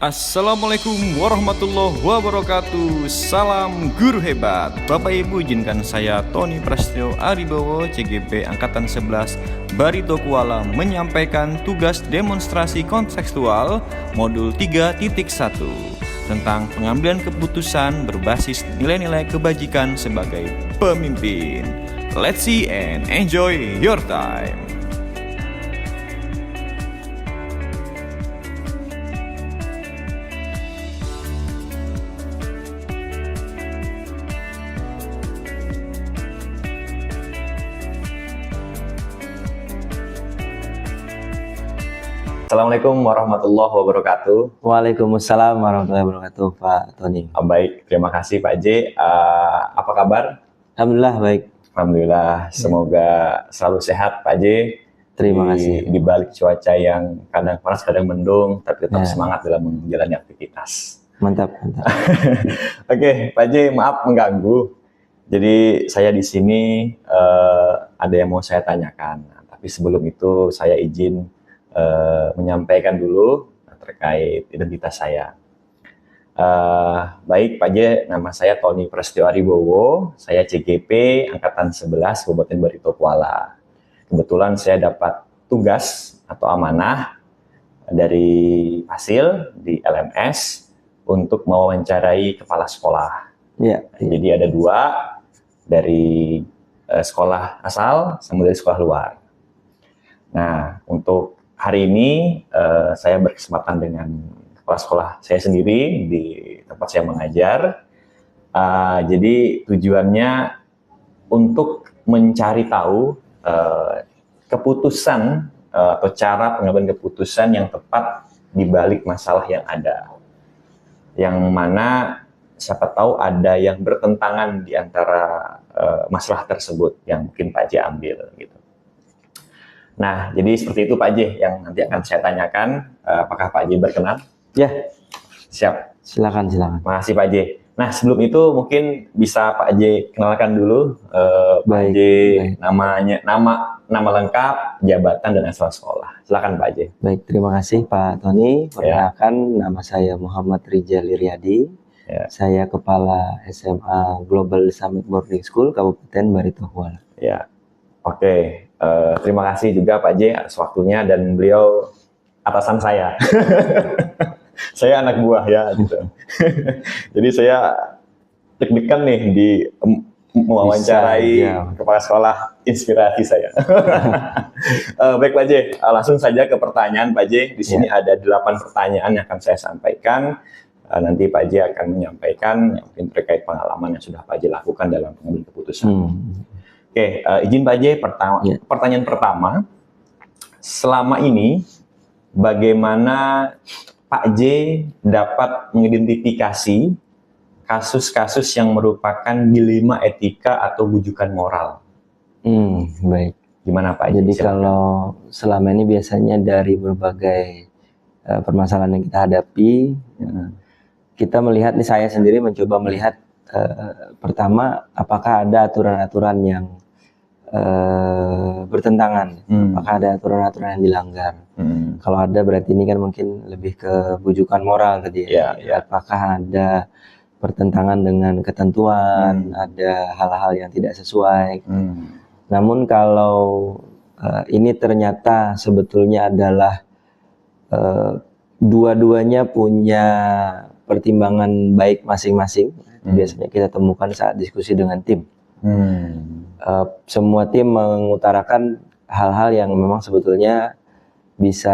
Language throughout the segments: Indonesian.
Assalamualaikum warahmatullahi wabarakatuh. Salam guru hebat. Bapak Ibu, izinkan saya Tony Prasetyo Aribowo CGP Angkatan 11 Barito Kuala menyampaikan tugas demonstrasi kontekstual modul 3.1 tentang pengambilan keputusan berbasis nilai-nilai kebajikan sebagai pemimpin. Let's see and enjoy your time. Assalamualaikum warahmatullahi wabarakatuh. Waalaikumsalam warahmatullahi wabarakatuh, Pak Tony. Baik, terima kasih Pak J. Apa kabar? Alhamdulillah baik. Alhamdulillah, semoga selalu sehat Pak J. Terima kasih. Di balik cuaca yang kadang panas, kadang mendung, tapi tetap semangat dalam menjalani aktivitas. Mantap, mantap. Oke, Pak J, maaf mengganggu. Jadi saya di sini ada yang mau saya tanyakan. Tapi sebelum itu saya izin menyampaikan dulu terkait identitas saya. Baik Pak J, nama saya Tony Prasetyo Aribowo, saya CGP Angkatan 11 Kabupaten Barito Kuala. Kebetulan saya dapat tugas atau amanah dari hasil di LMS untuk mewawancarai kepala sekolah. Ya. Jadi ada 2 dari sekolah asal sama dari sekolah luar. Nah, untuk hari ini saya berkesempatan dengan kepala sekolah saya sendiri di tempat saya mengajar. Jadi tujuannya untuk mencari tahu keputusan atau cara pengambilan keputusan yang tepat di balik masalah yang ada. Yang mana siapa tahu ada yang bertentangan di antara masalah tersebut yang mungkin Pak J ambil gitu. Nah, jadi seperti itu Pak J yang nanti akan saya tanyakan. Apakah Pak J berkenan? Ya. Siap. Silakan. Makasih Pak J. Nah, sebelum itu mungkin bisa Pak J kenalkan dulu Pak J, nama lengkap, jabatan dan asal sekolah. Silakan Pak J. Baik, terima kasih Pak Tony. Perkenalkan, nama saya Muhammad Rijal Iryadi. Saya Kepala SMA Global Summit Boarding School Kabupaten Barito Kuala. Ya. Oke. Terima kasih juga Pak J atas waktunya, dan beliau atasan saya. Saya anak buah ya gitu. Jadi saya deg-degan nih di mewawancarai kepala sekolah inspirasi saya. Baik Pak J, langsung saja ke pertanyaan Pak J. Di sini ada 8 pertanyaan yang akan saya sampaikan. Nanti Pak J akan menyampaikan yang mungkin terkait pengalaman yang sudah Pak J lakukan dalam pengambilan keputusan. Oke, izin Pak J, pertanyaan pertama, selama ini bagaimana Pak J dapat mengidentifikasi kasus-kasus yang merupakan dilema etika atau bujukan moral? Baik. Gimana Pak J? Jadi kalau selama ini biasanya dari berbagai permasalahan yang kita hadapi, kita melihat, nih saya sendiri mencoba melihat pertama, apakah ada aturan-aturan yang bertentangan, apakah ada aturan-aturan yang dilanggar. Kalau ada berarti ini kan mungkin lebih ke bujukan moral tadi ya. Apakah ada pertentangan dengan ketentuan, ada hal-hal yang tidak sesuai. Namun kalau ini ternyata sebetulnya adalah dua-duanya punya pertimbangan baik masing-masing. Biasanya kita temukan saat diskusi dengan tim. Semua tim mengutarakan hal-hal yang memang sebetulnya bisa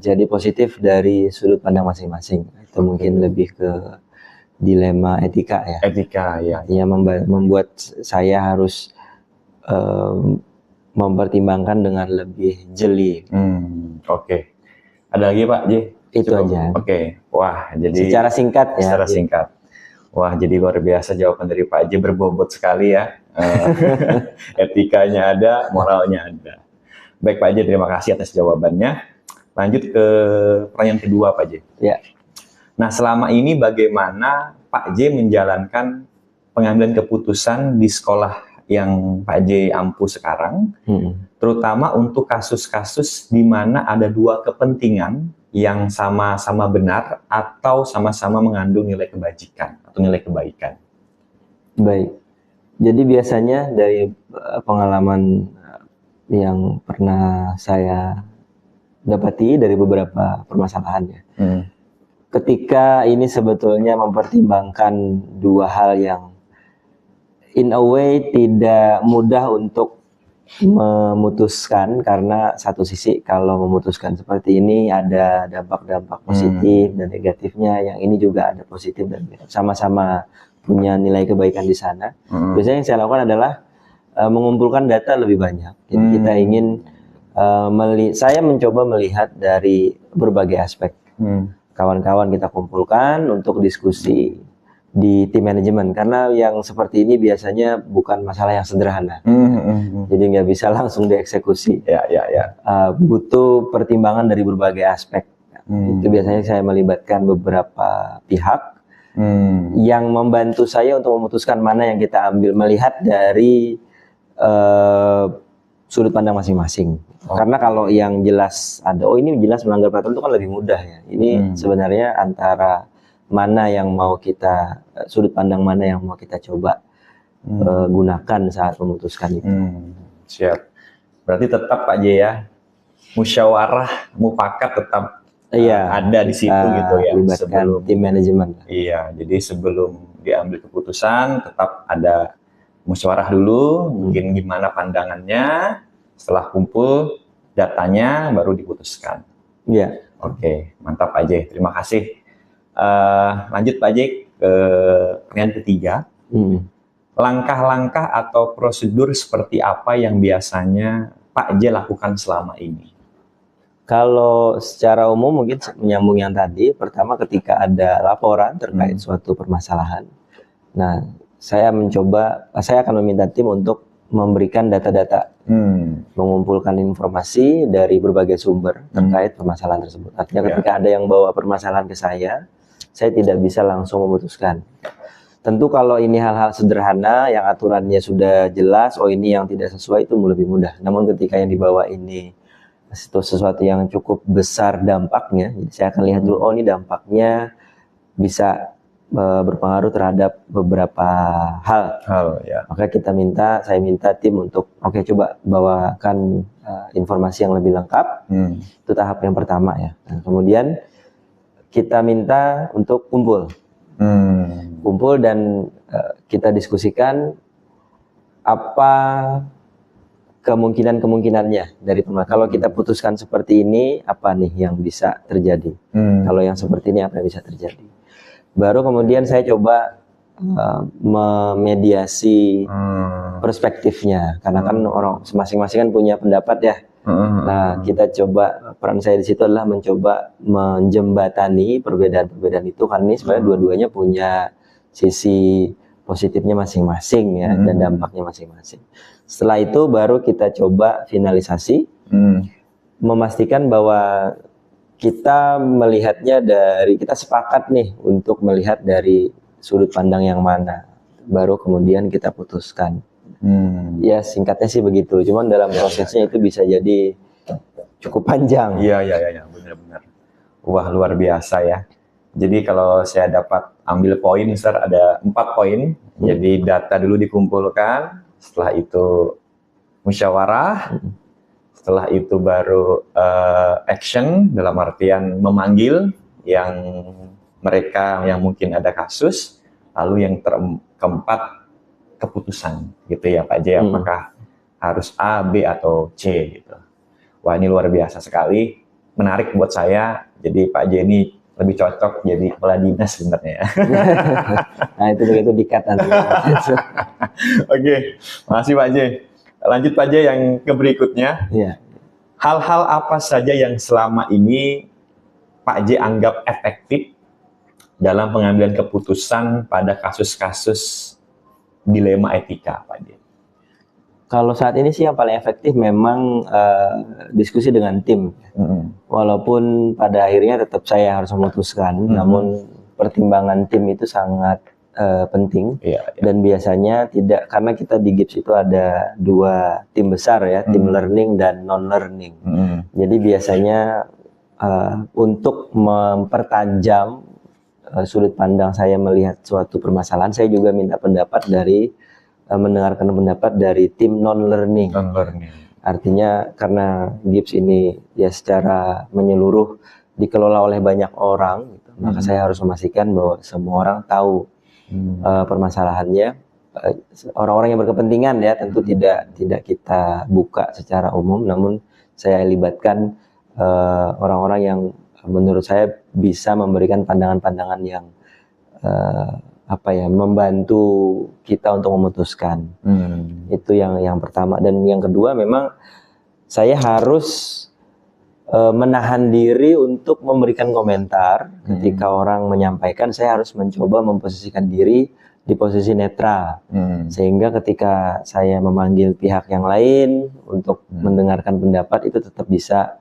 jadi positif dari sudut pandang masing-masing. Itu mungkin lebih ke dilema etika ya. Etika ya. Artinya membuat saya harus mempertimbangkan dengan lebih jeli. Oke. Ada lagi Pak J? Itu aja. Oke. Wah, jadi secara singkat ya. Secara singkat. Wah, jadi luar biasa jawaban dari Pak J, berbobot sekali ya. Etikanya ada, moralnya ada. Baik Pak J, terima kasih atas jawabannya. Lanjut ke pertanyaan kedua Pak J. Ya. Nah, selama ini bagaimana Pak J menjalankan pengambilan keputusan di sekolah yang Pak J ampu sekarang, terutama untuk kasus-kasus di mana ada 2 kepentingan yang sama-sama benar atau sama-sama mengandung nilai kebajikan atau nilai kebaikan? Baik. Jadi biasanya dari pengalaman yang pernah saya dapati dari beberapa permasalahannya, ketika ini sebetulnya mempertimbangkan dua hal yang in a way tidak mudah untuk memutuskan, karena satu sisi kalau memutuskan seperti ini ada dampak-dampak positif dan negatifnya, yang ini juga ada positif dan negatif, sama-sama punya nilai kebaikan di sana. Biasanya yang saya lakukan adalah mengumpulkan data lebih banyak. Jadi kita ingin saya mencoba melihat dari berbagai aspek. Kawan-kawan kita kumpulkan untuk diskusi di tim manajemen, karena yang seperti ini biasanya bukan masalah yang sederhana. Jadi nggak bisa langsung dieksekusi. Butuh pertimbangan dari berbagai aspek. Itu biasanya saya melibatkan beberapa pihak yang membantu saya untuk memutuskan mana yang kita ambil, melihat dari sudut pandang masing-masing. Karena kalau yang jelas ada, oh ini jelas melanggar peraturan, itu kan lebih mudah ya. Ini sebenarnya antara mana yang mau kita, sudut pandang mana yang mau kita coba gunakan saat memutuskan itu. Siap. Berarti tetap Pak J ya, musyawarah mufakat tetap ada di situ gitu ya. Sebelum tim manajemen. Iya, jadi sebelum diambil keputusan tetap ada musyawarah dulu, mungkin gimana pandangannya, setelah kumpul datanya baru diputuskan. Iya. Oke, mantap Pak J, terima kasih. Lanjut Pak J ke pertanyaan ketiga. Langkah-langkah atau prosedur seperti apa yang biasanya Pak J lakukan selama ini? Kalau secara umum mungkin menyambung yang tadi, pertama ketika ada laporan terkait suatu permasalahan, nah saya akan meminta tim untuk memberikan data-data, mengumpulkan informasi dari berbagai sumber terkait permasalahan tersebut. Artinya ketika ada yang bawa permasalahan ke saya tidak bisa langsung memutuskan. Tentu kalau ini hal-hal sederhana yang aturannya sudah jelas, oh ini yang tidak sesuai, itu lebih mudah. Namun ketika yang dibawa ini sesuatu yang cukup besar dampaknya, jadi saya akan lihat dulu, oh ini dampaknya bisa berpengaruh terhadap beberapa hal. Maka saya minta tim untuk coba bawakan informasi yang lebih lengkap. Itu tahap yang pertama ya. Nah, kemudian kita minta untuk kumpul dan kita diskusikan apa kemungkinannya dari permasalahan. Kalau kita putuskan seperti ini, apa nih yang bisa terjadi? Kalau yang seperti ini, apa yang bisa terjadi? Baru kemudian saya coba memediasi perspektifnya, karena kan orang masing-masing kan punya pendapat ya. Nah, kita coba, peran saya di situ adalah mencoba menjembatani perbedaan-perbedaan itu, karena ini sebenarnya dua-duanya punya sisi positifnya masing-masing ya, dan dampaknya masing-masing. Setelah itu baru kita coba finalisasi, memastikan bahwa kita melihatnya kita sepakat nih untuk melihat dari sudut pandang yang mana, baru kemudian kita putuskan. Ya singkatnya sih begitu, cuman dalam prosesnya itu bisa jadi cukup panjang. Iya, benar-benar. Wah, luar biasa ya. Jadi kalau saya dapat ambil poin, Mister, ada 4 poin. Jadi data dulu dikumpulkan, setelah itu musyawarah, setelah itu baru action, dalam artian memanggil yang mereka yang mungkin ada kasus, lalu yang keempat keputusan gitu ya Pak J, apakah harus A, B atau C gitu. Wah, ini luar biasa sekali, menarik buat saya. Jadi Pak J ini lebih cocok jadi kepala dinas sebenarnya. Nah itu begitu dikat nanti. Oke, makasih Pak J. Lanjut Pak J yang ke berikutnya. Iya. Hal-hal apa saja yang selama ini Pak J anggap efektif dalam pengambilan keputusan pada kasus-kasus dilema etika, Pak J? Kalau saat ini sih yang paling efektif memang diskusi dengan tim. Walaupun pada akhirnya tetap saya harus memutuskan, namun pertimbangan tim itu sangat penting. Dan biasanya tidak, karena kita di GIPS itu ada 2 tim besar ya, tim learning dan non learning. Jadi biasanya untuk mempertajam sudut pandang saya melihat suatu permasalahan, saya juga minta pendapat dari mendengarkan pendapat dari tim non-learning. Artinya karena GIPS ini ya secara menyeluruh dikelola oleh banyak orang, gitu, maka saya harus memastikan bahwa semua orang tahu permasalahannya. Orang-orang yang berkepentingan ya tentu tidak kita buka secara umum, namun saya libatkan orang-orang yang menurut saya bisa memberikan pandangan-pandangan yang membantu kita untuk memutuskan. Itu yang pertama. Dan yang kedua, memang saya harus menahan diri untuk memberikan komentar ketika orang menyampaikan. Saya harus mencoba memposisikan diri di posisi netral, sehingga ketika saya memanggil pihak yang lain untuk mendengarkan pendapat itu tetap bisa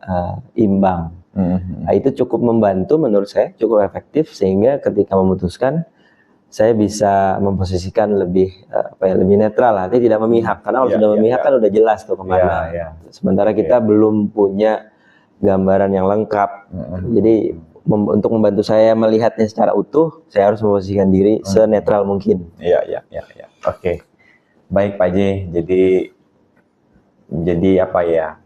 imbang. Nah, itu cukup membantu menurut saya, cukup efektif, sehingga ketika memutuskan saya bisa memposisikan lebih lebih netral, artinya tidak memihak, karena kalau sudah memihak kan udah jelas tuh kemana. Sementara kita belum punya gambaran yang lengkap. Jadi untuk membantu saya melihatnya secara utuh, saya harus memposisikan diri senetral mungkin. Iya. Oke. Baik Pak J. Jadi apa ya?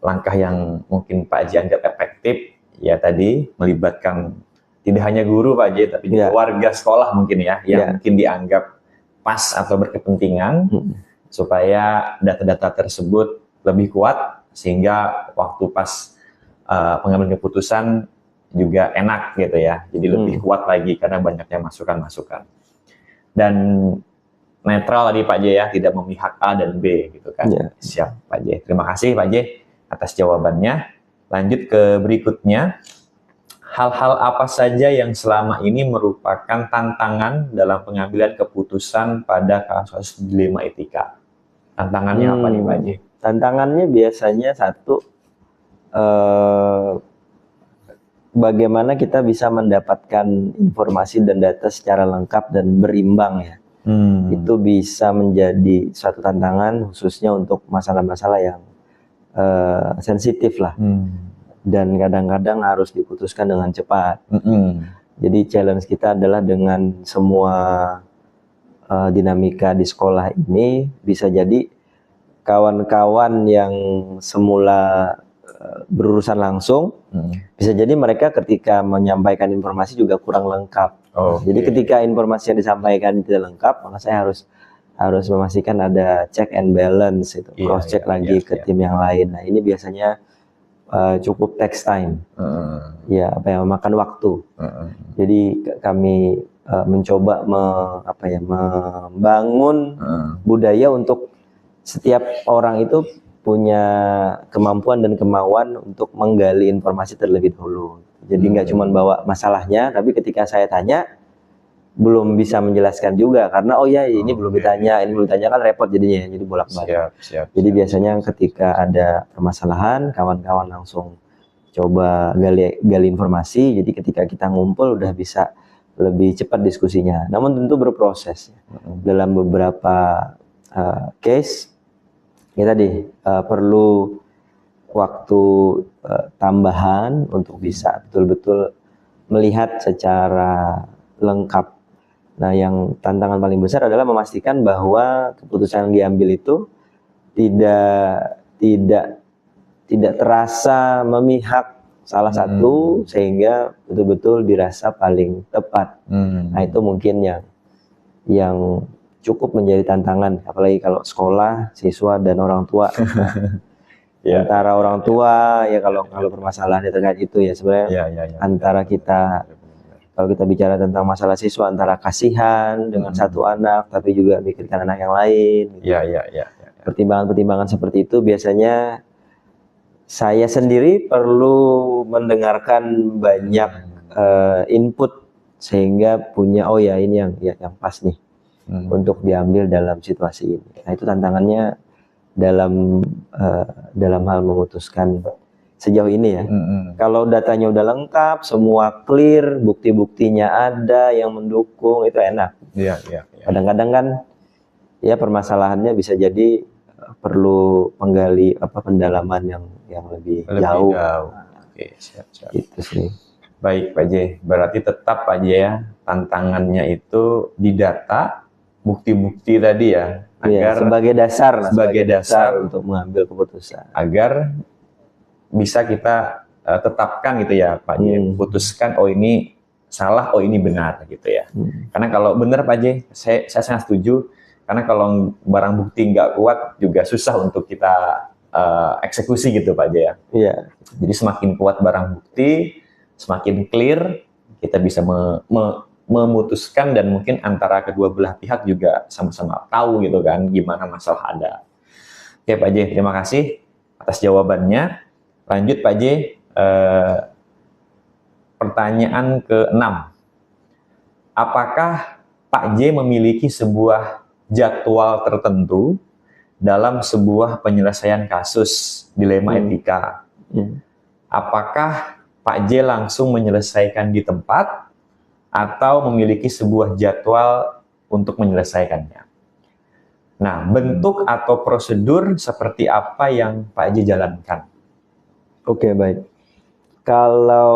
Langkah yang mungkin Pak J anggap efektif ya tadi melibatkan tidak hanya guru Pak J, tapi juga warga sekolah mungkin ya, yang mungkin dianggap pas atau berkepentingan supaya data-data tersebut lebih kuat sehingga waktu pas pengambilan keputusan juga enak gitu ya, jadi lebih kuat lagi karena banyaknya masukan-masukan. Dan netral tadi Pak J ya, tidak memihak A dan B gitu kan. Siap Pak J. Terima kasih Pak J atas jawabannya. Lanjut ke berikutnya. Hal-hal apa saja yang selama ini merupakan tantangan dalam pengambilan keputusan pada kasus dilema etika? Tantangannya apa nih Pak J? Tantangannya biasanya satu, bagaimana kita bisa mendapatkan informasi dan data secara lengkap dan berimbang ya. Itu bisa menjadi suatu tantangan khususnya untuk masalah-masalah yang sensitif lah. Dan kadang-kadang harus diputuskan dengan cepat. Jadi challenge kita adalah dengan semua dinamika di sekolah ini, bisa jadi kawan-kawan yang semula berurusan langsung, bisa jadi mereka ketika menyampaikan informasi juga kurang lengkap. Jadi ketika informasi yang disampaikan tidak lengkap, maka saya harus memastikan ada check and balance, itu cross check lagi ke tim yang lain. Nah ini biasanya cukup takes time, memakan waktu. Jadi kami mencoba membangun budaya untuk setiap orang itu punya kemampuan dan kemauan untuk menggali informasi terlebih dahulu. Jadi nggak cuma bawa masalahnya, tapi ketika saya tanya belum bisa menjelaskan juga karena ini belum ditanya, ini belum ditanya, kan repot jadinya, jadi bolak-balik. Jadi biasanya ketika ada permasalahan, kawan-kawan langsung coba gali informasi. Jadi ketika kita ngumpul udah bisa lebih cepat diskusinya. Namun tentu berproses. Dalam beberapa case ya tadi perlu waktu tambahan untuk bisa betul-betul melihat secara lengkap. Nah, yang tantangan paling besar adalah memastikan bahwa keputusan yang diambil itu tidak terasa memihak salah satu sehingga betul-betul dirasa paling tepat. Nah, itu mungkin yang cukup menjadi tantangan, apalagi kalau sekolah, siswa dan orang tua. Antara orang tua ya kalau permasalahan terkait itu ya sebenarnya antara kita, kalau kita bicara tentang masalah siswa, antara kasihan dengan satu anak tapi juga mikirkan anak yang lain. Pertimbangan-pertimbangan seperti itu biasanya saya sendiri perlu mendengarkan banyak input sehingga punya ini yang pas nih untuk diambil dalam situasi ini. Nah, itu tantangannya dalam hal memutuskan sejauh ini ya. Kalau datanya udah lengkap, semua clear, bukti-buktinya ada yang mendukung, itu enak. Kadang-kadang kan ya permasalahannya bisa jadi perlu pendalaman yang lebih jauh. Oke, siap. Itu sih. Baik Pak J, berarti tetap Pak J ya, tantangannya itu di data, bukti-bukti tadi ya, Iya, agar sebagai dasar untuk mengambil keputusan. Agar bisa kita tetapkan gitu ya Pak J, putuskan oh ini salah, oh ini benar gitu ya. Karena kalau benar Pak J, saya sangat setuju. Karena kalau barang bukti nggak kuat juga susah untuk kita eksekusi gitu Pak J ya. Iya. Jadi semakin kuat barang bukti, semakin clear, kita bisa memutuskan dan mungkin antara kedua belah pihak juga sama-sama tahu gitu kan gimana masalah ada. Oke Pak J, terima kasih atas jawabannya. Lanjut Pak J, pertanyaan ke-6. Apakah Pak J memiliki sebuah jadwal tertentu dalam sebuah penyelesaian kasus dilema etika? Apakah Pak J langsung menyelesaikan di tempat atau memiliki sebuah jadwal untuk menyelesaikannya? Nah, bentuk atau prosedur seperti apa yang Pak J jalankan? Oke, baik. Kalau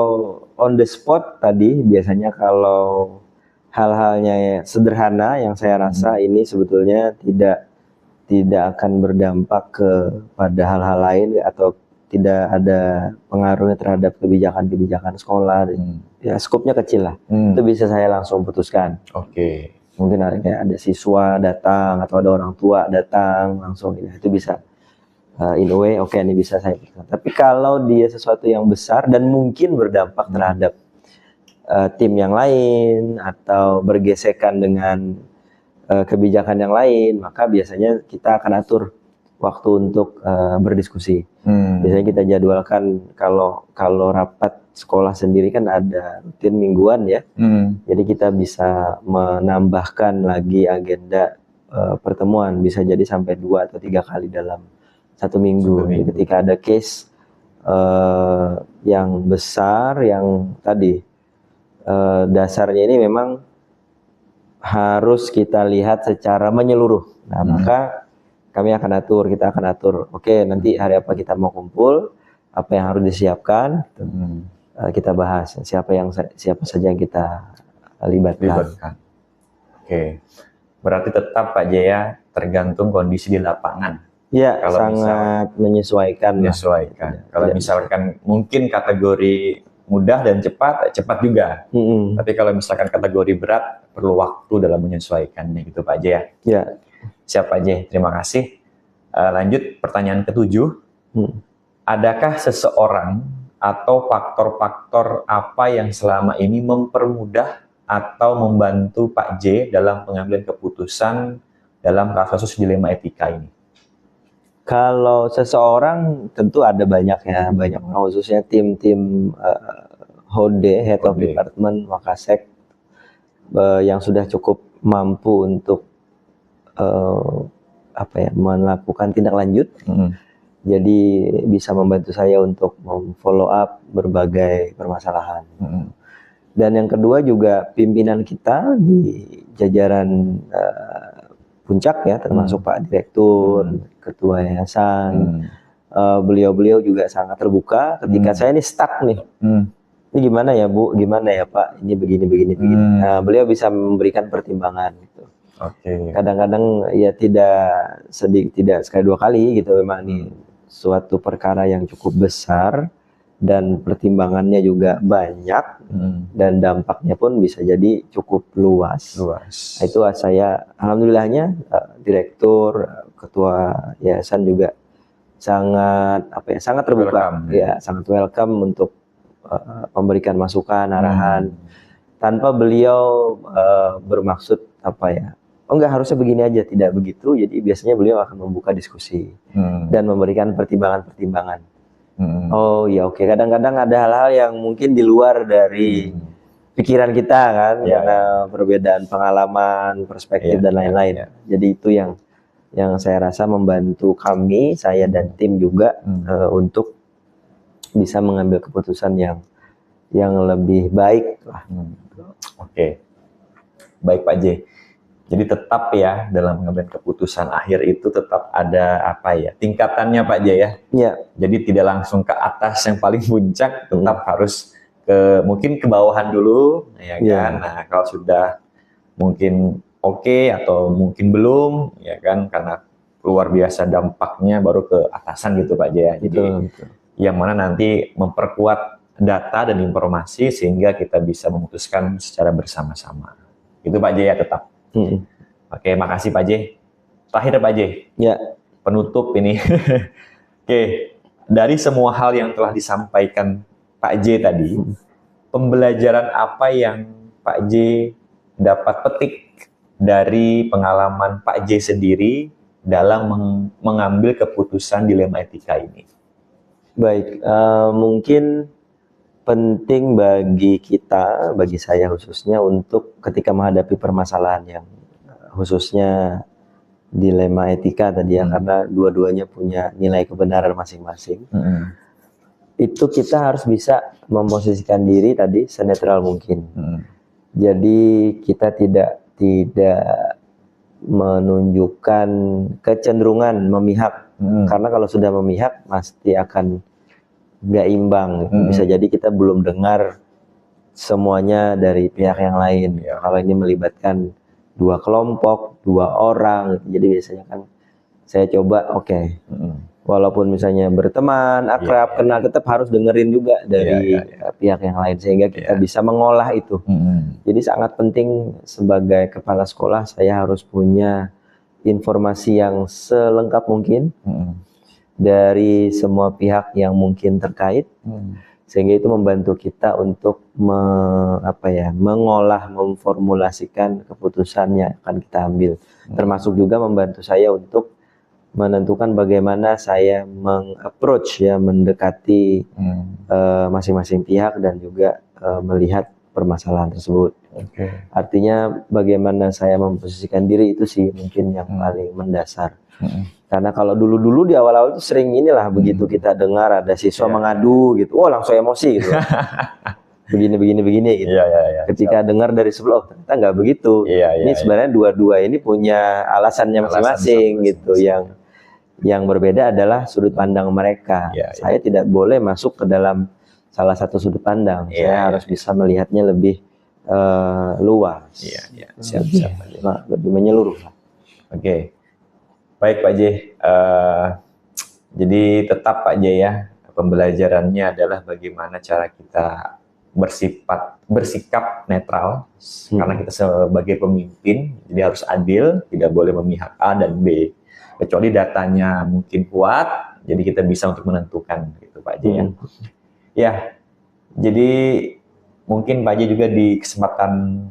on the spot tadi, biasanya kalau hal-halnya sederhana yang saya rasa ini sebetulnya tidak akan berdampak kepada hal-hal lain atau tidak ada pengaruhnya terhadap kebijakan-kebijakan sekolah. Ya, skopnya kecil lah. Itu bisa saya langsung putuskan. Oke. Mungkin ada siswa datang atau ada orang tua datang langsung, itu bisa in a way oke, ini bisa saya putuskan. Tapi kalau dia sesuatu yang besar dan mungkin berdampak terhadap tim yang lain atau bergesekan dengan kebijakan yang lain, maka biasanya kita akan atur waktu untuk berdiskusi. Biasanya kita jadwalkan kalau rapat sekolah sendiri kan ada rutin mingguan ya. Jadi kita bisa menambahkan lagi agenda pertemuan, bisa jadi sampai 2 atau 3 kali dalam 1 minggu. Jadi ketika ada case yang besar, yang tadi dasarnya ini memang harus kita lihat secara menyeluruh. Nah, maka kita akan atur. Oke, nanti hari apa kita mau kumpul, apa yang harus disiapkan, kita bahas. Siapa saja yang kita libatkan. Oke, berarti tetap Pak Jaya tergantung kondisi di lapangan. Ya, kalau sangat menyesuaikan. Kalau misalkan mungkin kategori mudah dan cepat juga. Tapi kalau misalkan kategori berat, perlu waktu dalam menyesuaikannya gitu Pak Jaya. Ya. Siap Pak J, terima kasih. Lanjut pertanyaan ke-7. Adakah seseorang atau faktor-faktor apa yang selama ini mempermudah atau membantu Pak J dalam pengambilan keputusan dalam kasus dilema etika ini? Kalau seseorang tentu ada banyak ya, banyak orang, khususnya tim-tim HODE, Head of Department, Wakasek, yang sudah cukup mampu untuk melakukan tindak lanjut. Jadi bisa membantu saya untuk follow up berbagai permasalahan. Dan yang kedua juga pimpinan kita di jajaran puncak ya, termasuk Pak Direktur, Ketua Yayasan, beliau-beliau juga sangat terbuka ketika saya ini stuck nih. Ini gimana ya Bu, gimana ya Pak, ini begini. Nah, beliau bisa memberikan pertimbangan gitu. Kadang-kadang ya tidak sekali 2 kali gitu, memang ini suatu perkara yang cukup besar dan pertimbangannya juga banyak dan dampaknya pun bisa jadi cukup luas. Nah, itu saya alhamdulillahnya Direktur, Ketua Yayasan juga sangat terbuka, sangat welcome untuk memberikan masukan, arahan tanpa beliau bermaksud enggak harusnya begini aja, tidak begitu. Jadi biasanya beliau akan membuka diskusi dan memberikan pertimbangan-pertimbangan. Oh ya oke, kadang-kadang ada hal-hal yang mungkin di luar dari pikiran kita kan, karena perbedaan pengalaman, perspektif dan lain-lain. Jadi itu yang saya rasa membantu kami, saya dan tim juga untuk bisa mengambil keputusan yang lebih baik lah. Oke. Baik Pak J. Jadi tetap ya dalam mengambil keputusan akhir itu tetap ada apa ya tingkatannya Pak J ya. Ya. Jadi tidak langsung ke atas yang paling puncak, tetap harus ke mungkin ke bawahan dulu ya kan. Nah kalau sudah mungkin oke atau mungkin belum ya kan karena luar biasa dampaknya baru ke atasan gitu Pak J ya. Jadi Betul. yang mana nanti memperkuat data dan informasi sehingga kita bisa memutuskan secara bersama-sama. Itu Pak J ya tetap. Oke, makasih Pak J. Terakhir Pak J. Ya. Penutup ini. Oke, dari semua hal yang telah disampaikan Pak J tadi, pembelajaran apa yang Pak J dapat petik dari pengalaman Pak J sendiri dalam mengambil keputusan dilema etika ini? Baik, mungkin penting bagi kita, bagi saya khususnya untuk ketika menghadapi permasalahan yang khususnya dilema etika tadi ya, karena dua-duanya punya nilai kebenaran masing-masing. Itu kita harus bisa memposisikan diri tadi senetral mungkin. Jadi kita tidak menunjukkan kecenderungan memihak, karena kalau sudah memihak pasti akan nggak imbang. Bisa jadi kita belum dengar semuanya dari pihak yang lain. Kalau ini melibatkan dua kelompok, dua orang, jadi biasanya kan saya coba walaupun misalnya berteman, akrab, kenal, tetap harus dengerin juga dari pihak yang lain sehingga kita bisa mengolah itu. Jadi sangat penting sebagai kepala sekolah saya harus punya informasi yang selengkap mungkin dari semua pihak yang mungkin terkait, sehingga itu membantu kita untuk mengolah, memformulasikan keputusan yang akan kita ambil. Termasuk juga membantu saya untuk menentukan bagaimana saya mengapproach mendekati masing-masing pihak dan juga melihat permasalahan tersebut. Artinya bagaimana saya memposisikan diri itu sih mungkin yang paling mendasar. Karena kalau dulu-dulu di awal-awal itu sering begitu kita dengar ada siswa mengadu gitu, langsung emosi gitu. begini gitu. Ketika dengar dari sebelum, ternyata nggak begitu. Ini sebenarnya dua-dua ini punya alasannya masing-masing gitu. Yang berbeda adalah sudut pandang mereka. Saya tidak boleh masuk ke dalam salah satu sudut pandang. Saya harus bisa melihatnya lebih luas. Lebih menyeluruh. Oke. Baik Pak J, jadi tetap Pak J ya, pembelajarannya adalah bagaimana cara kita bersikap netral, karena kita sebagai pemimpin, jadi harus adil, tidak boleh memihak A dan B, kecuali datanya mungkin kuat, jadi kita bisa untuk menentukan, gitu Pak J ya. Ya, jadi mungkin Pak J juga di kesempatan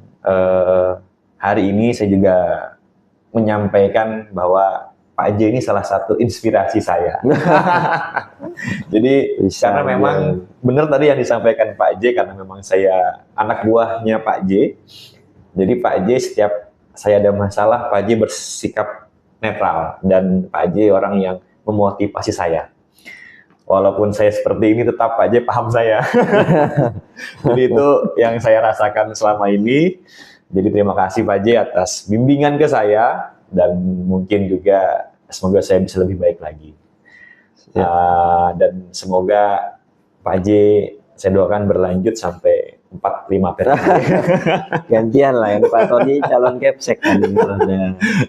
hari ini saya juga menyampaikan bahwa Pak J ini salah satu inspirasi saya. Jadi karena memang benar tadi yang disampaikan Pak J, karena memang saya anak buahnya Pak J. Jadi Pak J setiap saya ada masalah, Pak J bersikap netral dan Pak J orang yang memotivasi saya. Walaupun saya seperti ini tetap Pak J paham saya. Jadi itu yang saya rasakan selama ini. Jadi terima kasih Pak J atas bimbingan ke saya. Dan mungkin juga semoga saya bisa lebih baik lagi. Dan semoga Pak J saya doakan berlanjut sampai 4-5 periode. Gantian lah yang Pak Tony calon Kepsek kan.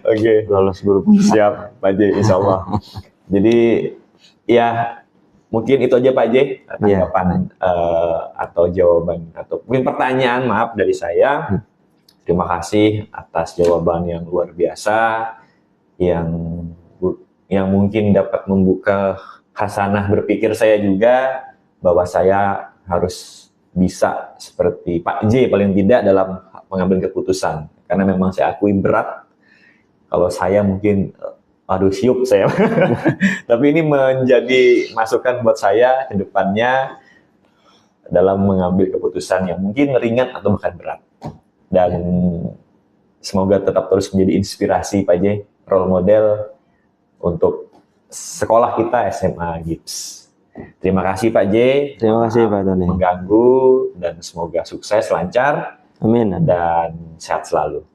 Oke. Lolos guru. Siap Pak J, insya Allah. Jadi ya mungkin itu aja Pak J tanggapan atau jawaban atau mungkin pertanyaan maaf dari saya. Terima kasih atas jawaban yang luar biasa yang mungkin dapat membuka khasanah berpikir saya juga bahwa saya harus bisa seperti Pak J paling tidak dalam mengambil keputusan, karena memang saya akui berat kalau saya mungkin siup saya. Tapi ini menjadi masukan buat saya ke depannya dalam mengambil keputusan yang mungkin ringan atau bahkan berat. Dan semoga tetap terus menjadi inspirasi Pak J, role model untuk sekolah kita SMA GIPS. Terima kasih Pak J. Terima kasih Pak Tony. Mengganggu dan semoga sukses, lancar. Amin. Dan sehat selalu.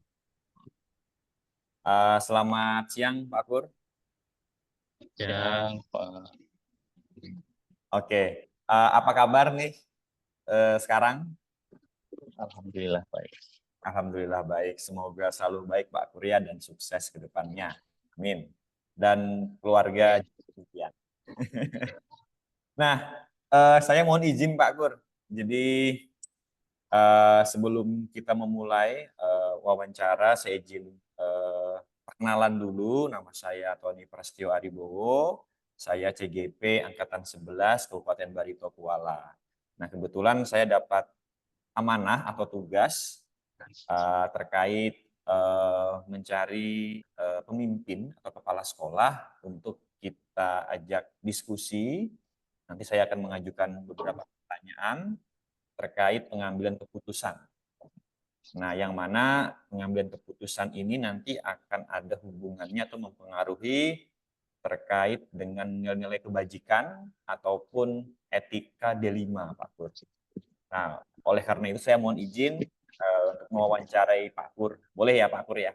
Selamat siang Pak Kur. Yang Pak. Oke, apa kabar nih sekarang? Alhamdulillah baik. Alhamdulillah baik. Semoga selalu baik Pak Kurya dan sukses ke depannya. Amin. Dan keluarga juga demikian. Nah, saya mohon izin Pak Kur. Jadi sebelum kita memulai wawancara, saya izin perkenalan dulu. Nama saya Tony Prastio Aribowo. Saya CGP Angkatan 11 Kabupaten Barito Kuala. Nah, kebetulan saya dapat amanah atau tugas terkait mencari pemimpin atau kepala sekolah untuk kita ajak diskusi. Nanti saya akan mengajukan beberapa pertanyaan terkait pengambilan keputusan. Nah, yang mana pengambilan keputusan ini nanti akan ada hubungannya atau mempengaruhi terkait dengan nilai-nilai kebajikan ataupun etika D5, Pak Kur. Nah, oleh karena itu saya mohon izin untuk mewawancarai Pak Kur. Boleh ya Pak Kur ya?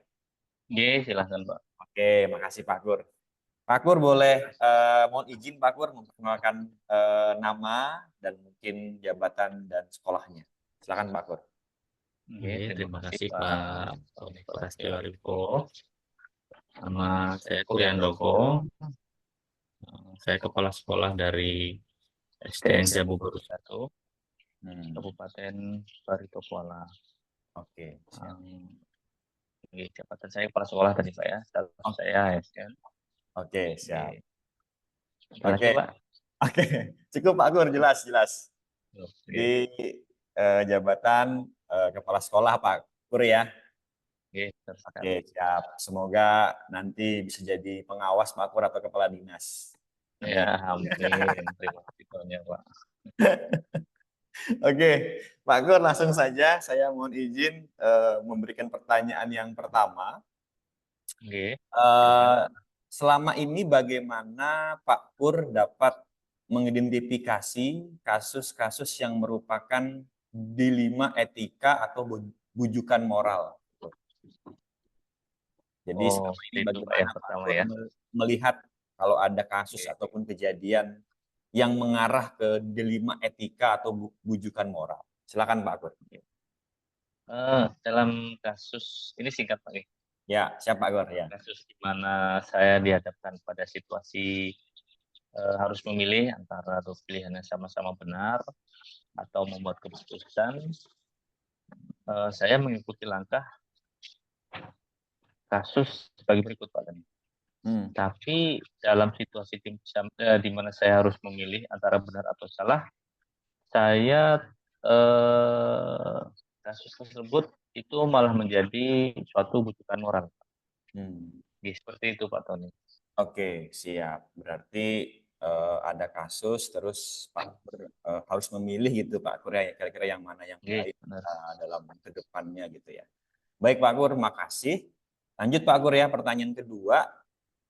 Oke, silahkan Pak. Oke, makasih Pak Kur. Pak Kur boleh mohon izin Pak Kur memperkenalkan nama dan mungkin jabatan dan sekolahnya. Silakan Pak Kur. Oke, terima kasih Pak Tony Prastio Aribo. Nama saya Kuriandoko. Saya kepala sekolah dari SDN Jambu Baru 1, Kabupaten Barito Kuala. Oke. Jabatan saya kepala sekolah tadi Pak ya. Status saya ASN. Oke, siap. Oke, Pak. Oke, cukup Pak Kur, jelas. Jadi jabatan kepala sekolah Pak Kur ya. Oke, siap. Semoga nanti bisa jadi pengawas Pak Kur atau kepala dinas. Ya, amin. Terima kasih banyak Pak. Oke, Pak Kur, langsung saja saya mohon izin memberikan pertanyaan yang pertama. Oke. Selama ini bagaimana Pak Kur dapat mengidentifikasi kasus-kasus yang merupakan dilema etika atau bujukan moral? Jadi selama ini bagaimana Pak Kur melihat kalau ada kasus ataupun kejadian yang mengarah ke dilema etika atau bujukan moral? Silakan Pak Kur. Dalam kasus ini singkat Pak. Ya, siapa Pak Kur ya? Kasus di mana saya dihadapkan pada situasi harus memilih antara dua pilihan yang sama-sama benar atau membuat keputusan. Saya mengikuti langkah kasus sebagai berikut Pak tadi. Tapi dalam situasi di mana saya harus memilih antara benar atau salah, saya kasus tersebut itu malah menjadi suatu bujukan moral. Seperti itu Pak Tony. Oke, siap. Berarti ada kasus terus Pak harus memilih gitu Pak Kur ya, kira-kira yang mana yang baik dalam kedepannya gitu ya. Baik Pak Kur, makasih. Lanjut Pak Kur ya, pertanyaan kedua.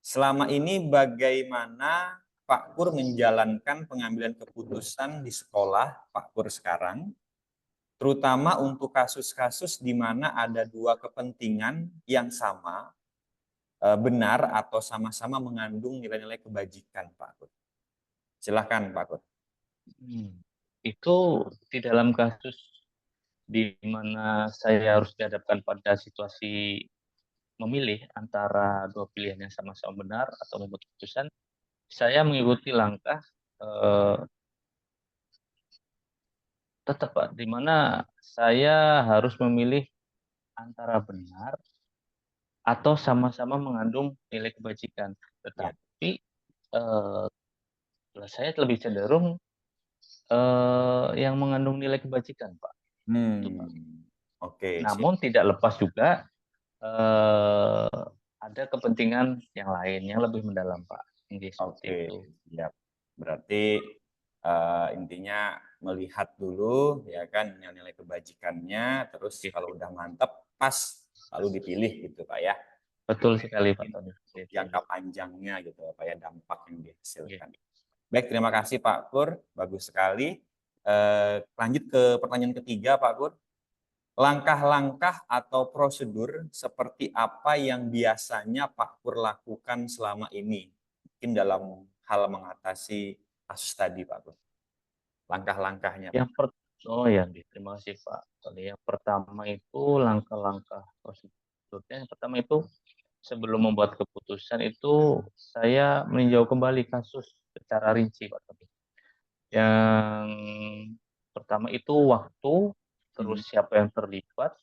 Selama ini bagaimana Pak Kur menjalankan pengambilan keputusan di sekolah Pak Kur sekarang, terutama untuk kasus-kasus di mana ada dua kepentingan yang sama, benar atau sama-sama mengandung nilai-nilai kebajikan Pak Kur? Silahkan Pak Kur. Itu di dalam kasus di mana saya harus dihadapkan pada situasi memilih antara dua pilihan yang sama-sama benar atau membuat keputusan, saya mengikuti langkah tetap Pak, di mana saya harus memilih antara benar atau sama-sama mengandung nilai kebajikan. Tetapi saya lebih cenderung yang mengandung nilai kebajikan Pak. Itu, Pak. Oke. Namun tidak lepas juga ada kepentingan yang lain yang lebih mendalam Pak. Oke, siap. Berarti intinya melihat dulu ya kan nilai kebajikannya, terus kalau udah mantap pas lalu dipilih gitu Pak ya. Betul sekali Pak Tony. Jangka panjangnya gitu Pak ya, dampak yang dihasilkan. Baik, terima kasih Pak Kur, bagus sekali. Lanjut ke pertanyaan ketiga Pak Kur. langkah-langkah atau prosedur seperti apa yang biasanya Pak Pur lakukan selama ini? Mungkin dalam hal mengatasi kasus tadi, Pak Pur. Langkah-langkahnya, Pak. Oh ya, terima kasih Pak Tony. Yang pertama itu langkah-langkah prosedurnya. Yang pertama itu sebelum membuat keputusan itu saya meninjau kembali kasus secara rinci Pak Tony. Yang pertama itu waktu, terus siapa yang terlibat.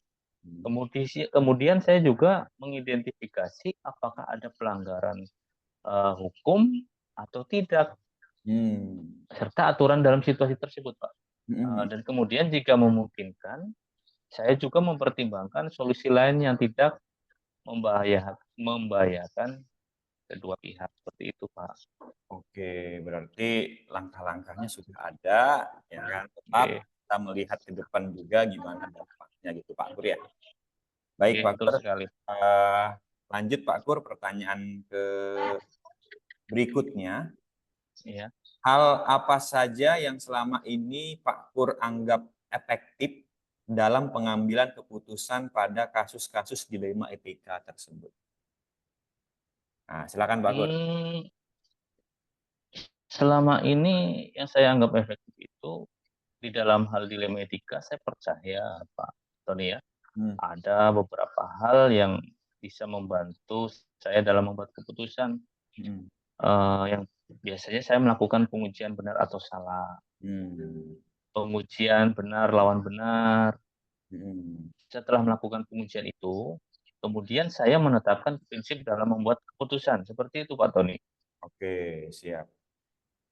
Kemudian saya juga mengidentifikasi apakah ada pelanggaran hukum atau tidak, serta aturan dalam situasi tersebut, Pak. Dan kemudian jika memungkinkan, saya juga mempertimbangkan solusi lain yang tidak membahayakan kedua pihak, seperti itu, Pak. Oke, berarti langkah-langkahnya sudah ada, ya kan? Tetap kita melihat ke depan juga gimana dampaknya gitu, Pak Pur ya. Baik, Pak Pur. Lanjut, Pak Pur, pertanyaan ke berikutnya. Iya. Hal apa saja yang selama ini Pak Pur anggap efektif dalam pengambilan keputusan pada kasus-kasus dilema etika tersebut? Nah, silakan Pak Pur. Selama ini yang saya anggap efektif itu di dalam hal dilema etika, saya percaya Pak Tony ya, ada beberapa hal yang bisa membantu saya dalam membuat keputusan. Yang biasanya saya melakukan pengujian benar atau salah, pengujian benar lawan benar. Setelah melakukan pengujian itu, kemudian saya menetapkan prinsip dalam membuat keputusan. Seperti itu Pak Tony. Oke, siap.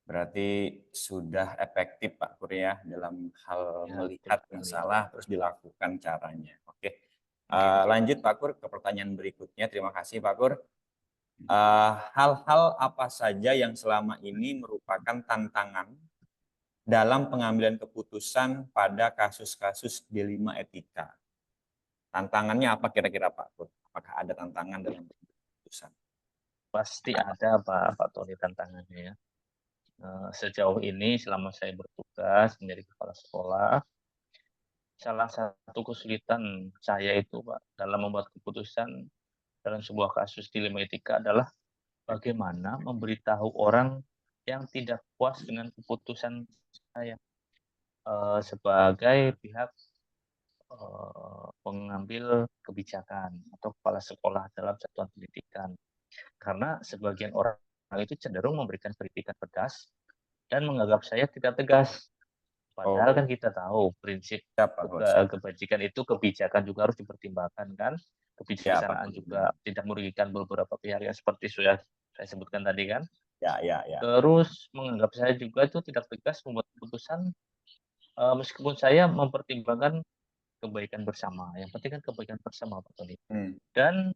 Berarti sudah efektif Pak Pur ya dalam hal melihat masalah terus dilakukan caranya. Oke. Lanjut Pak Pur ke pertanyaan berikutnya. Terima kasih Pak Pur. Hal-hal apa saja yang selama ini merupakan tantangan dalam pengambilan keputusan pada kasus-kasus dilema etika? Tantangannya apa kira-kira Pak Pur? Apakah ada tantangan dalam keputusan? Pasti ada Pak Tony tantangannya ya. Sejauh ini selama saya bertugas menjadi kepala sekolah, salah satu kesulitan saya itu Pak dalam membuat keputusan dalam sebuah kasus dilema etika adalah bagaimana memberitahu orang yang tidak puas dengan keputusan saya sebagai pihak pengambil kebijakan atau kepala sekolah dalam satuan pendidikan. Karena sebagian orang itu cenderung memberikan kritikan pedas dan menganggap saya tidak tegas. Padahal kan kita tahu prinsip kebajikan itu kebijakan juga harus dipertimbangkan kan. Kebijaksanaan juga tidak merugikan beberapa pihak yang seperti sudah saya sebutkan tadi kan. Ya. Terus menganggap saya juga itu tidak tegas membuat keputusan meskipun saya mempertimbangkan kebaikan bersama. Yang penting kan kebaikan bersama Pak Tony. Dan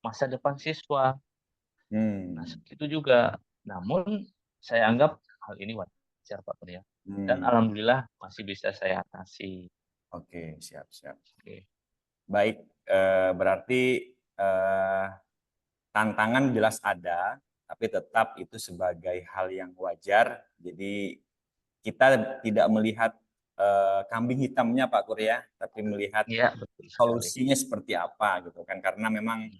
masa depan siswa. Nah, seperti itu juga. Namun saya anggap hal ini wajar Pak Tony ya. Dan alhamdulillah masih bisa saya atasi. Oke, siap. Oke. Baik, berarti tantangan jelas ada, tapi tetap itu sebagai hal yang wajar. Jadi kita tidak melihat kambing hitamnya Pak Kur ya, tapi melihat solusinya seperti apa gitu kan. Karena memang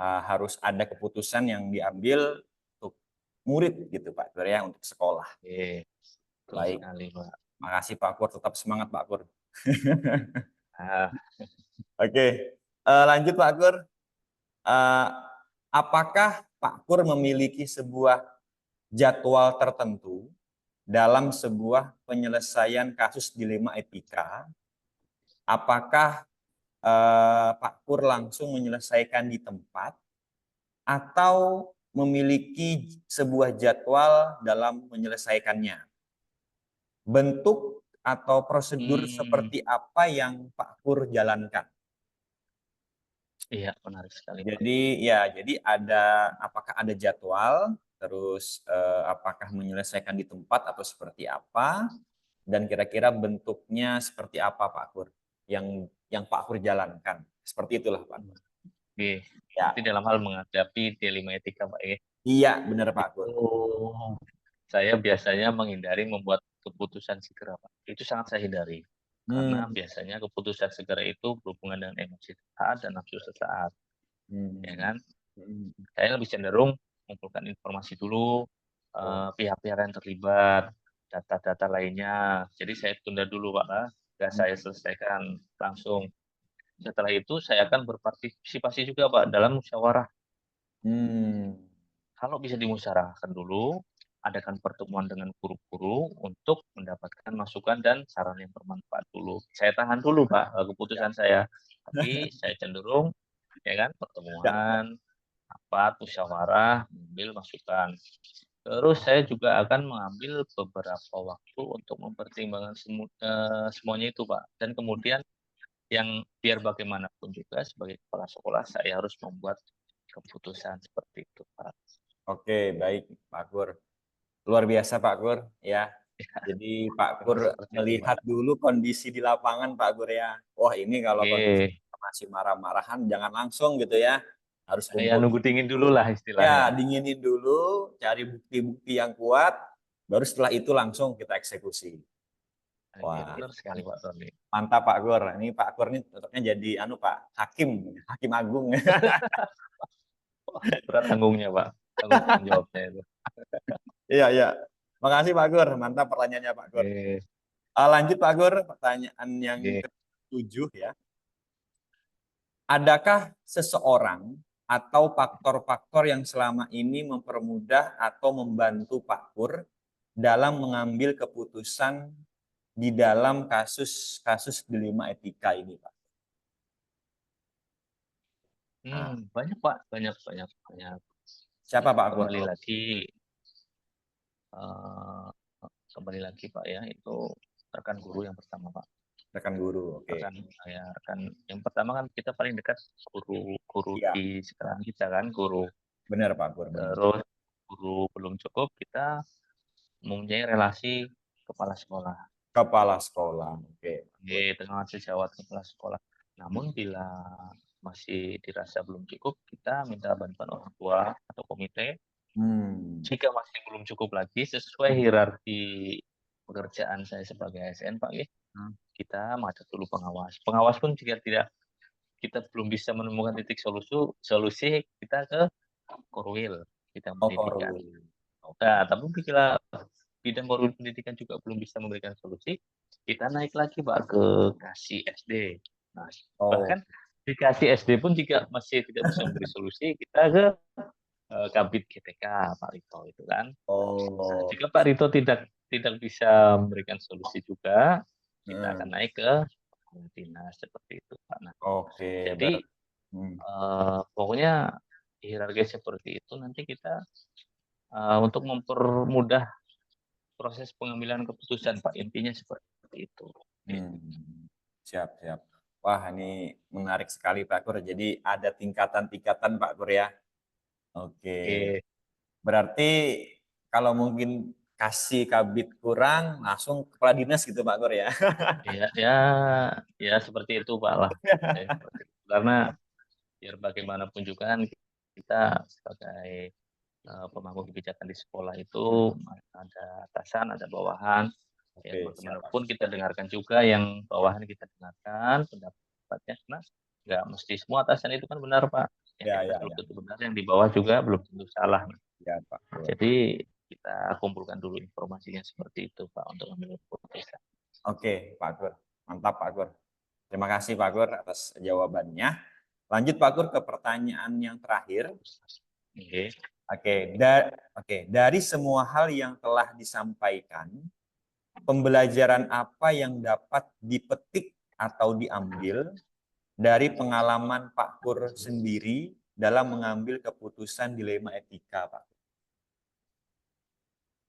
harus ada keputusan yang diambil untuk murid gitu Pak Kur ya, untuk sekolah. Baik, makasih Pak Kur, tetap semangat Pak Kur. Oke, lanjut Pak Kur. Apakah Pak Pur memiliki sebuah jadwal tertentu dalam sebuah penyelesaian kasus dilema etika? Apakah Pak Pur langsung menyelesaikan di tempat atau memiliki sebuah jadwal dalam menyelesaikannya? Bentuk atau prosedur seperti apa yang Pak Pur jalankan? Iya, menarik sekali. Jadi apakah ada jadwal, terus apakah menyelesaikan di tempat atau seperti apa, dan kira-kira bentuknya seperti apa Pak Kur yang Pak Kur jalankan, seperti itulah Pak Kur. Oke, ya. Jadi dalam hal menghadapi dilema etika Pak ya. Iya, benar Pak Kur. Saya biasanya menghindari membuat keputusan segera Pak. Itu sangat saya hindari. Karena Hmm. biasanya keputusan segera itu berhubungan dengan emosi sesaat dan nafsu sesaat, ya Hmm. kan? Hmm. Saya lebih cenderung mengumpulkan informasi dulu, Oh. pihak-pihak yang terlibat, data-data lainnya. Jadi saya tunda dulu, Pak, nggak Hmm. saya selesaikan langsung. Setelah itu saya akan berpartisipasi juga, Pak, dalam musyawarah. Hmm. Kalau bisa dimusyawarahkan dulu, adakan pertemuan dengan guru-guru untuk mendapatkan masukan dan saran yang bermanfaat dulu. Saya tahan dulu, Pak, Ya. keputusan saya. Tapi saya cenderung, ya kan, Ya. pertemuan, rapat, musyawarah, mengambil masukan. Terus saya juga akan mengambil beberapa waktu untuk mempertimbangkan semuanya itu, Pak. Dan kemudian yang biar bagaimanapun juga sebagai kepala sekolah saya harus membuat keputusan seperti itu, Pak. Oke, baik Pak Kur. Luar biasa Pak Kur ya. Jadi Pak Kur Seperti itu, Pak. melihat dulu kondisi di lapangan Pak Kur ya. Wah ini kalau kondisi Oke, masih marah-marahan jangan langsung gitu ya. Harus ya kumpul. nunggu dingin dulu lah Ya, istilahnya. dinginin dulu, cari bukti-bukti yang kuat, baru setelah itu langsung kita eksekusi. Oke, Wah, benar sekali Pak Tony. mantap Pak Kur. Ini Pak Kur ini cocoknya jadi Pak Hakim, Hakim Agung. Berat tanggungnya Pak, tanggung jawabnya itu. Iya, iya. Makasih Pak Gur, mantap pertanyaannya Pak Gur. Oke, Lanjut Pak Gur, pertanyaan yang oke. ke-7 ya. Adakah seseorang atau faktor-faktor yang selama ini mempermudah atau membantu Pak Gur dalam mengambil keputusan di dalam kasus-kasus dilema etika ini, Pak? Nah, Banyak Pak, banyak, banyak, banyak. siapa Pak Gur? Kembali lagi, eh, kembali lagi Pak ya, itu rekan guru yang pertama Pak. Rekan guru, oke. Rekan yang pertama kan kita paling dekat guru Iya, di sekolah kita kan, guru. benar Pak Gur, benar. Terus guru belum cukup, kita mempunyai relasi kepala sekolah. Kepala sekolah, oke. Dengan sejawat kepala sekolah. Namun bila masih dirasa belum cukup, kita minta bantuan orang tua atau komite. Hmm. Jika masih belum cukup lagi, sesuai hierarki pekerjaan saya sebagai ASN, Pak, kita macet dulu pengawas. Pengawas pun jika tidak kita belum bisa menemukan titik solusi kita ke Korwil, bidang Oh, pendidikan. Korwil. Nah, tapi bila bidang Korwil pendidikan juga belum bisa memberikan solusi, kita naik lagi Pak ke Kasih SD. Nah, Oh, bahkan di Kasih SD pun jika masih tidak bisa memberi solusi, kita ke Kabid GTK Pak Rito itu kan. Nah, oh. jika Pak Rito tidak bisa memberikan solusi juga, kita akan Hmm. naik ke dinas seperti itu Pak. Nah, Oke, jadi hmm. pokoknya hierarki seperti itu nanti kita untuk mempermudah proses pengambilan keputusan Pak, intinya seperti itu. Siap, siap. Wah, ini menarik sekali Pak Kur. Jadi ada tingkatan-tingkatan Pak Kur ya. Oke. Oke. Berarti kalau mungkin kasih kabit kurang, langsung kepala dinas gitu Pak Kur ya. Ya, ya, ya seperti itu Pak lah. Ya, seperti itu. Karena biar bagaimanapun juga kan kita sebagai pemangku kebijakan di sekolah itu ada atasan, ada bawahan. Ya, Oke, siap Pak. bagaimanapun kita dengarkan juga yang bawahan kita dengarkan pendapatnya, karena nggak mesti semua atasan itu kan benar Pak. Yang di Ya, atas ya, belum ya. tentu benar, yang di bawah juga belum tentu salah. Ya, Pak Kur. Jadi kita kumpulkan dulu informasinya seperti itu Pak untuk ambil keputusan. Oke, Pak Kur. Mantap Pak Kur. Terima kasih Pak Kur atas jawabannya. Lanjut Pak Kur ke pertanyaan yang terakhir. Oke. Oke, dari semua hal yang telah disampaikan, pembelajaran apa yang dapat dipetik atau diambil dari pengalaman Pak Kur sendiri dalam mengambil keputusan dilema etika, Pak?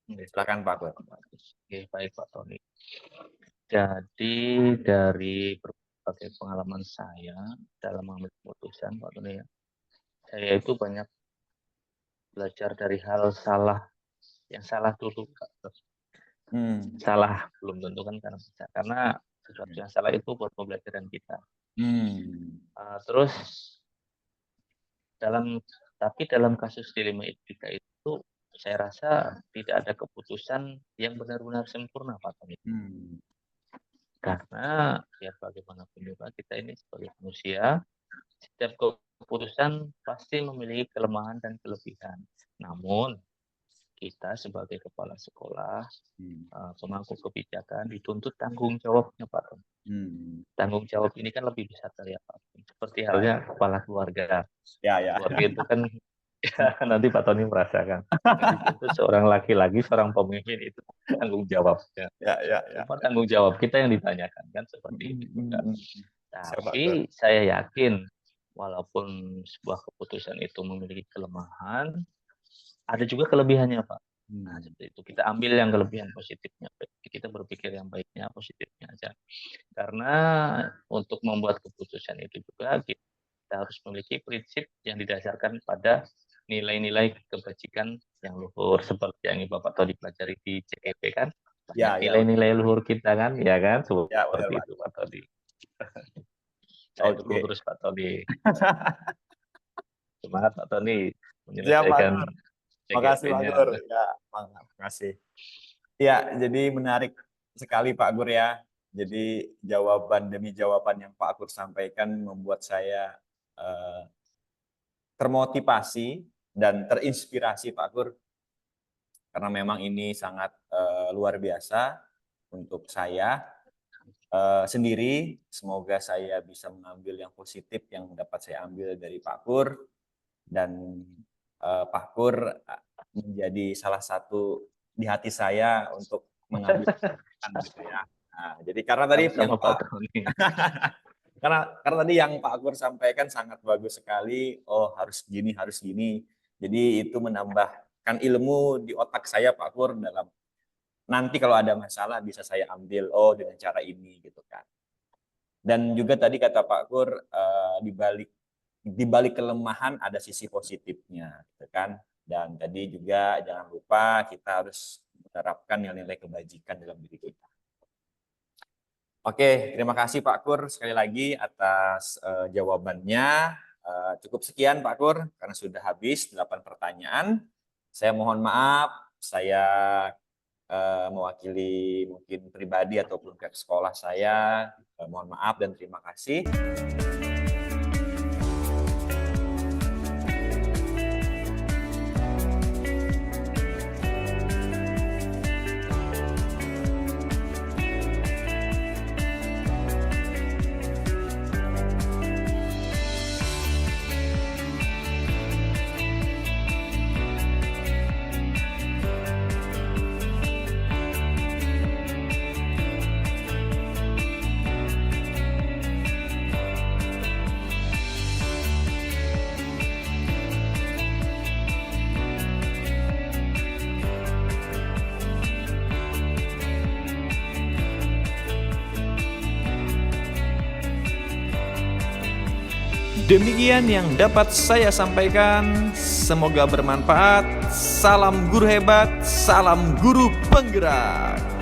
Silakan Pak Kur. Oke, baik Pak Tony. Jadi dari berbagai pengalaman saya dalam mengambil keputusan Pak Tony ya, saya itu banyak belajar dari hal yang salah dulu Pak. Salah belum tentu kan karena sesuatu yang salah itu buat pembelajaran kita. Terus dalam kasus dilema etika itu saya rasa tidak ada keputusan yang benar-benar sempurna Pak Tony. Karena ya bagaimanapun juga kita ini sebagai manusia, setiap keputusan pasti memiliki kelemahan dan kelebihan. Namun kita sebagai kepala sekolah, pemangku kebijakan dituntut tanggung jawabnya, Pak. Tanggung jawab ini kan lebih besar dari apapun. Seperti halnya kepala keluarga. Ya, ya. Keluarga itu kan ya, nanti Pak Tony merasakan. Yang dituntut seorang laki-laki, seorang pemimpin itu tanggung jawabnya. Ya, ya, ya. Apa tanggung jawab kita yang ditanyakan kan seperti itu juga. Tapi saya yakin walaupun sebuah keputusan itu memiliki kelemahan, ada juga kelebihannya, Pak. Nah, seperti itu. Kita ambil yang kelebihan positifnya. Kita berpikir yang baiknya, positifnya aja. Karena untuk membuat keputusan itu juga kita harus memiliki prinsip yang didasarkan pada nilai-nilai kebajikan yang luhur. Seperti yang Bapak tadi pelajari di CEP kan. Ya, nilai-nilai luhur kita kan, ya kan? Seperti Ya, itu, Pak Todi. Saya dukung terus Pak Tony. Semangat Pak Tony menyelesaikan. Makasih Pak Gur. Ya, makasih. Ya, jadi menarik sekali Pak Gur ya. Jadi jawaban demi jawaban yang Pak Gur sampaikan membuat saya termotivasi dan terinspirasi Pak Gur. Karena memang ini sangat luar biasa untuk saya sendiri. Semoga saya bisa mengambil yang positif yang dapat saya ambil dari Pak Gur. Dan Pak Gur menjadi salah satu di hati saya untuk mengambil gitu ya. Nah, jadi karena tadi karena tadi yang Pak Gur sampaikan sangat bagus sekali. Oh, harus gini. Jadi itu menambahkan ilmu di otak saya Pak Gur dalam nanti kalau ada masalah bisa saya ambil dengan cara ini gitu kan. Dan juga tadi kata Pak Gur di balik kelemahan ada sisi positifnya, gitu kan. Dan tadi juga jangan lupa kita harus menerapkan nilai-nilai kebajikan dalam diri kita. Oke, terima kasih Pak Gur sekali lagi atas jawabannya. Cukup sekian Pak Gur karena sudah habis 8 pertanyaan. Saya mohon maaf, saya mewakili mungkin pribadi ataupun pihak sekolah saya. Mohon maaf dan terima kasih. Demikian yang dapat saya sampaikan, semoga bermanfaat. Salam guru hebat, salam guru penggerak.